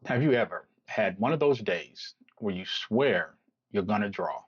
Have you ever had one of those days where you swear you're going to draw?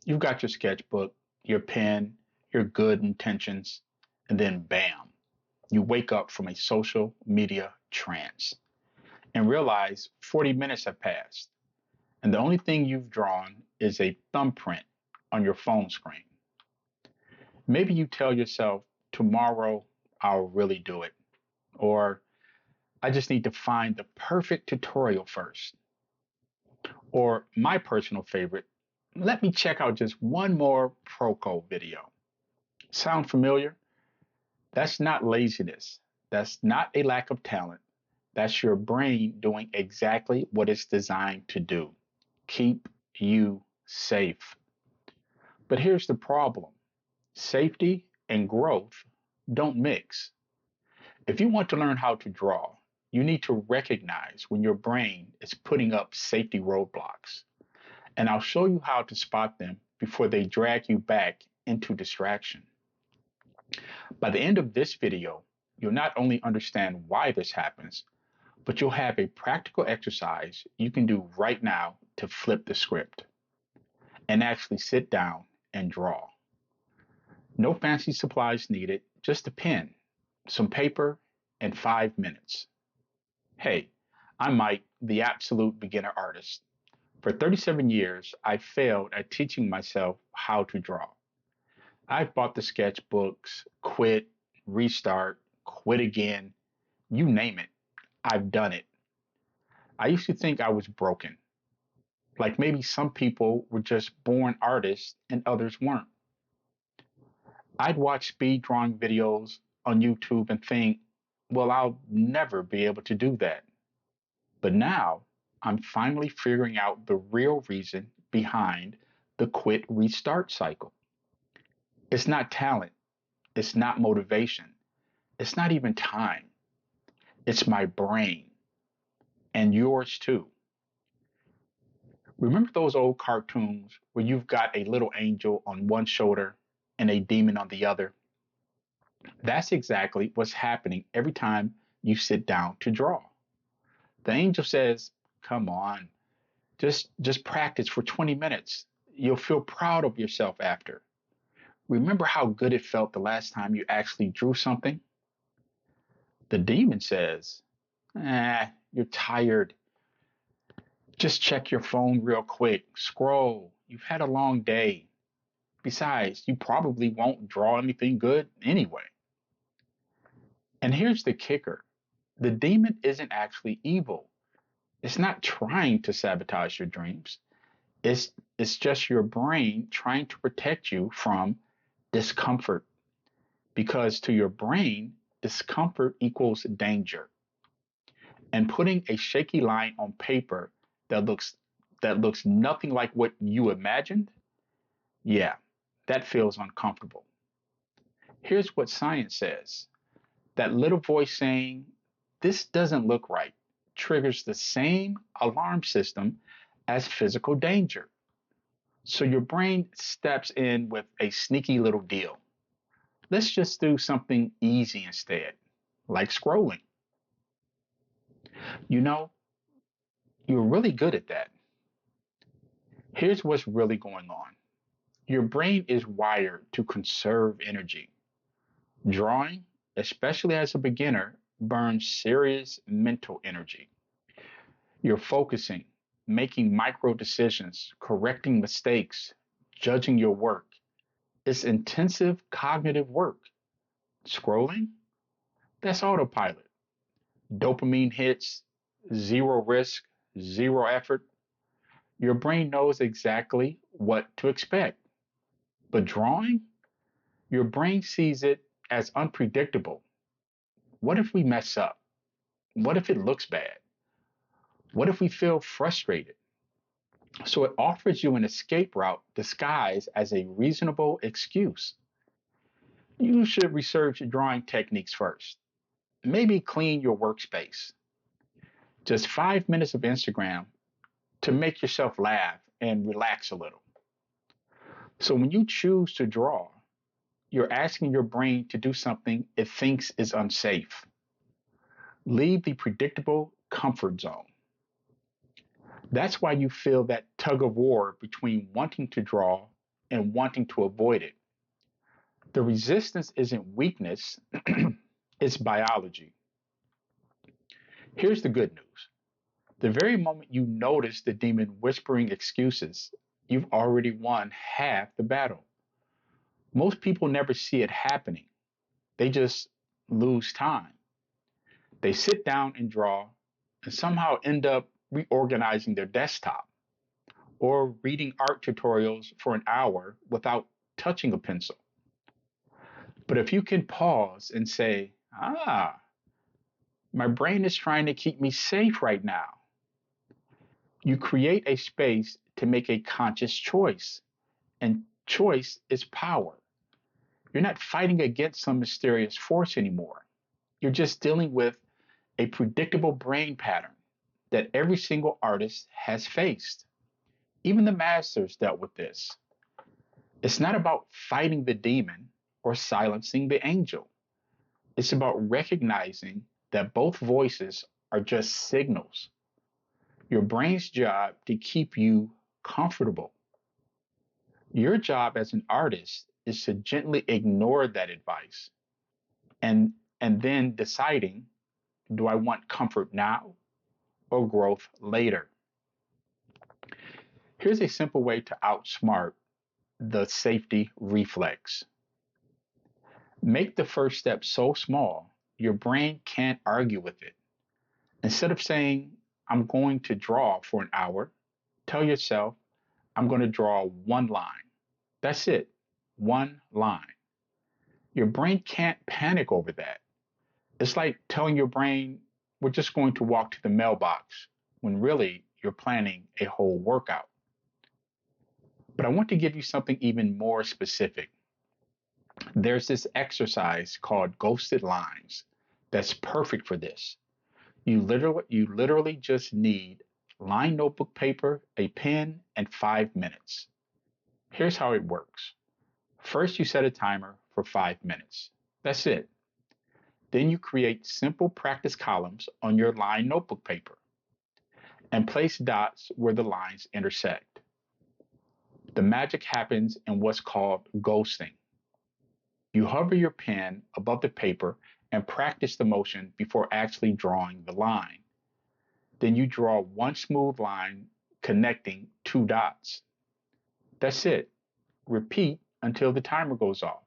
You've got your sketchbook, your pen, your good intentions, and then bam, you wake up from a social media trance and realize 40 minutes have passed, and the only thing you've drawn is a thumbprint on your phone screen. Maybe you tell yourself, tomorrow I'll really do it, or I just need to find the perfect tutorial first. Or my personal favorite, let me check out just one more Proco video. Sound familiar? That's not laziness. That's not a lack of talent. That's your brain doing exactly what it's designed to do. Keep you safe. But here's the problem. Safety and growth don't mix. If you want to learn how to draw, you need to recognize when your brain is putting up safety roadblocks. And I'll show you how to spot them before they drag you back into distraction. By the end of this video, you'll not only understand why this happens, but you'll have a practical exercise you can do right now to flip the script and actually sit down and draw. No fancy supplies needed, just a pen, some paper, and 5 minutes. Hey, I'm Mike, the absolute beginner artist. For 37 years, I failed at teaching myself how to draw. I've bought the sketchbooks, quit, restart, quit again, you name it. I've done it. I used to think I was broken. Like maybe some people were just born artists and others weren't. I'd watch speed drawing videos on YouTube and think, well, I'll never be able to do that. But now I'm finally figuring out the real reason behind the quit restart cycle. It's not talent. It's not motivation. It's not even time. It's my brain and yours too. Remember those old cartoons where you've got a little angel on one shoulder and a demon on the other? That's exactly what's happening every time you sit down to draw. The angel says, come on, just practice for 20 minutes. You'll feel proud of yourself after. Remember how good it felt the last time you actually drew something? The demon says, you're tired. Just check your phone real quick. Scroll. You've had a long day. Besides, you probably won't draw anything good anyway. And here's the kicker. The demon isn't actually evil. It's not trying to sabotage your dreams. It's just your brain trying to protect you from discomfort. Because to your brain, discomfort equals danger. And putting a shaky line on paper that looks nothing like what you imagined, yeah, that feels uncomfortable. Here's what science says. That little voice saying, this doesn't look right, triggers the same alarm system as physical danger. So your brain steps in with a sneaky little deal. Let's just do something easy instead, like scrolling. You know, you're really good at that. Here's what's really going on. Your brain is wired to conserve energy. Drawing, especially as a beginner, burns serious mental energy. You're focusing, making micro decisions, correcting mistakes, judging your work. It's intensive cognitive work. Scrolling, that's autopilot. Dopamine hits, zero risk, zero effort. Your brain knows exactly what to expect. But drawing, your brain sees it as unpredictable. What if we mess up? What if it looks bad? What if we feel frustrated? So it offers you an escape route disguised as a reasonable excuse. You should research drawing techniques first. Maybe clean your workspace. Just 5 minutes of Instagram to make yourself laugh and relax a little. So when you choose to draw, you're asking your brain to do something it thinks is unsafe. Leave the predictable comfort zone. That's why you feel that tug of war between wanting to draw and wanting to avoid it. The resistance isn't weakness, it's biology. Here's the good news: the very moment you notice the demon whispering excuses, you've already won half the battle. Most people never see it happening, they just lose time. They sit down and draw and somehow end up reorganizing their desktop or reading art tutorials for an hour without touching a pencil. But if you can pause and say, my brain is trying to keep me safe right now, you create a space to make a conscious choice. And choice is power. You're not fighting against some mysterious force anymore. You're just dealing with a predictable brain pattern that every single artist has faced. Even the masters dealt with this. It's not about fighting the demon or silencing the angel. It's about recognizing that both voices are just signals. Your brain's job to keep you comfortable. Your job as an artist is to gently ignore that advice and then deciding, do I want comfort now or growth later? Here's a simple way to outsmart the safety reflex. Make the first step so small, your brain can't argue with it. Instead of saying, I'm going to draw for an hour, tell yourself, I'm going to draw one line. That's it, one line. Your brain can't panic over that. It's like telling your brain, we're just going to walk to the mailbox, when really you're planning a whole workout. But I want to give you something even more specific. There's this exercise called ghosted lines that's perfect for this. You literally just need lined notebook paper, a pen, and 5 minutes. Here's how it works. First, you set a timer for 5 minutes. That's it. Then you create simple practice columns on your lined notebook paper and place dots where the lines intersect. The magic happens in what's called ghosting. You hover your pen above the paper and practice the motion before actually drawing the line. Then you draw one smooth line connecting two dots. That's it. Repeat until the timer goes off.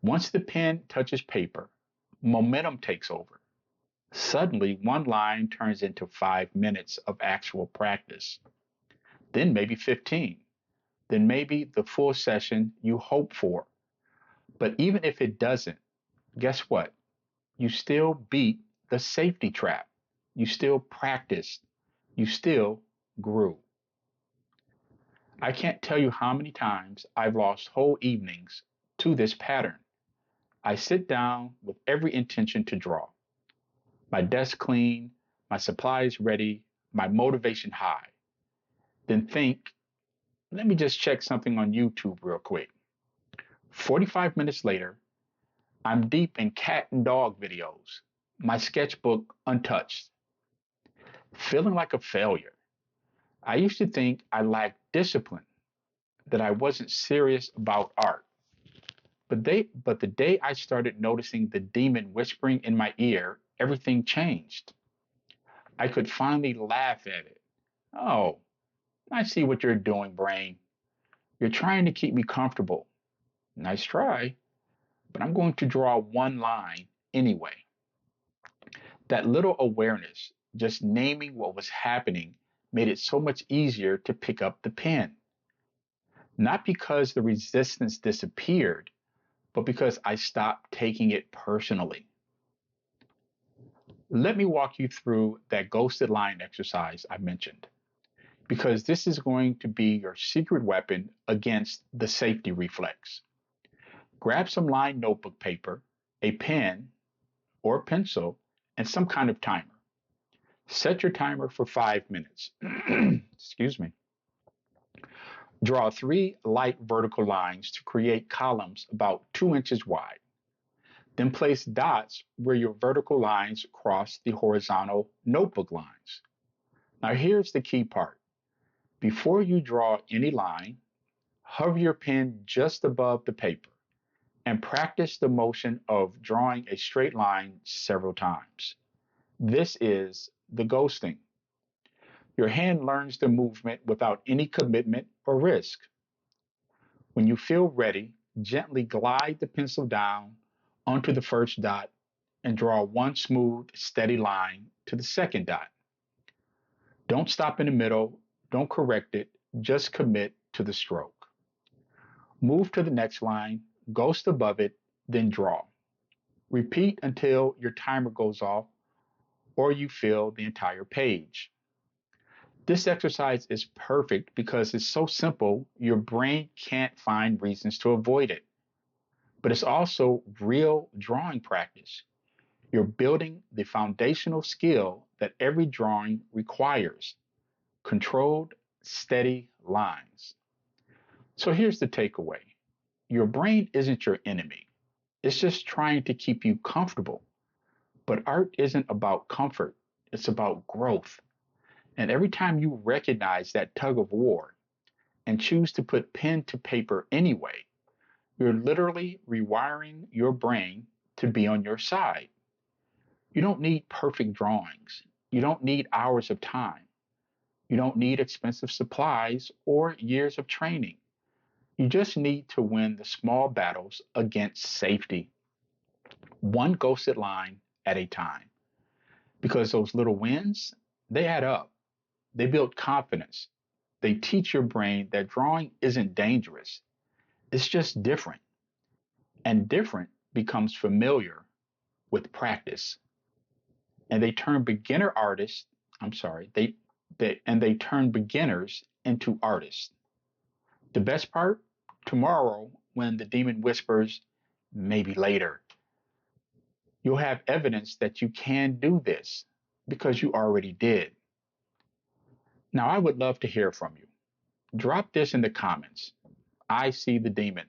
Once the pen touches paper, momentum takes over. Suddenly, one line turns into 5 minutes of actual practice, then maybe 15, then maybe the full session you hope for. But even if it doesn't, guess what? You still beat the safety trap. You still practiced. You still grew. I can't tell you how many times I've lost whole evenings to this pattern. I sit down with every intention to draw. My desk clean, my supplies ready, my motivation high. Then think, let me just check something on YouTube real quick. 45 minutes later, I'm deep in cat and dog videos, my sketchbook untouched, feeling like a failure. I used to think I lacked discipline, that I wasn't serious about art. But the day I started noticing the demon whispering in my ear, everything changed. I could finally laugh at it. Oh, I see what you're doing, brain. You're trying to keep me comfortable. Nice try, but I'm going to draw one line anyway. That little awareness, just naming what was happening, made it so much easier to pick up the pen. Not because the resistance disappeared, but because I stopped taking it personally. Let me walk you through that ghosted line exercise I mentioned, because this is going to be your secret weapon against the safety reflex. Grab some lined notebook paper, a pen or pencil, and some kind of timer. Set your timer for 5 minutes. Excuse me. Draw three light vertical lines to create columns about 2 inches wide. Then place dots where your vertical lines cross the horizontal notebook lines. Now, here's the key part. Before you draw any line, hover your pen just above the paper and practice the motion of drawing a straight line several times. This is the ghosting. Your hand learns the movement without any commitment or risk. When you feel ready, gently glide the pencil down onto the first dot and draw one smooth, steady line to the second dot. Don't stop in the middle, don't correct it, just commit to the stroke. Move to the next line, ghost above it, then draw. Repeat until your timer goes off or you fill the entire page. This exercise is perfect because it's so simple, your brain can't find reasons to avoid it. But it's also real drawing practice. You're building the foundational skill that every drawing requires: controlled, steady lines. So here's the takeaway: your brain isn't your enemy, it's just trying to keep you comfortable. But art isn't about comfort, it's about growth. And every time you recognize that tug of war and choose to put pen to paper anyway, you're literally rewiring your brain to be on your side. You don't need perfect drawings. You don't need hours of time. You don't need expensive supplies or years of training. You just need to win the small battles against safety, one ghosted line at a time. Because those little wins, they add up. They build confidence. They teach your brain that drawing isn't dangerous. It's just different. And different becomes familiar with practice. And they turn beginner artists, I'm sorry, they turn beginners into artists. The best part, tomorrow when the demon whispers, maybe later, you'll have evidence that you can do this because you already did. Now, I would love to hear from you. Drop this in the comments. I see the demon.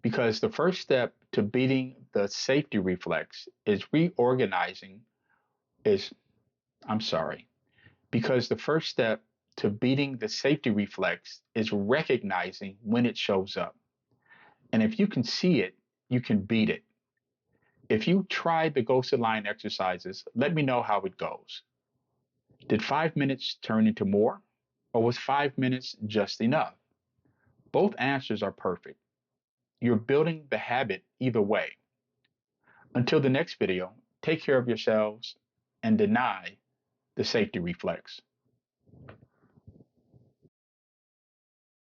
Because the first step to beating the safety reflex is reorganizing, is, I'm sorry, because the first step to beating the safety reflex is recognizing when it shows up. And if you can see it, you can beat it. If you tried the ghosted line exercises, let me know how it goes. Did 5 minutes turn into more? Or was 5 minutes just enough? Both answers are perfect. You're building the habit either way. Until the next video, take care of yourselves and deny the safety reflex.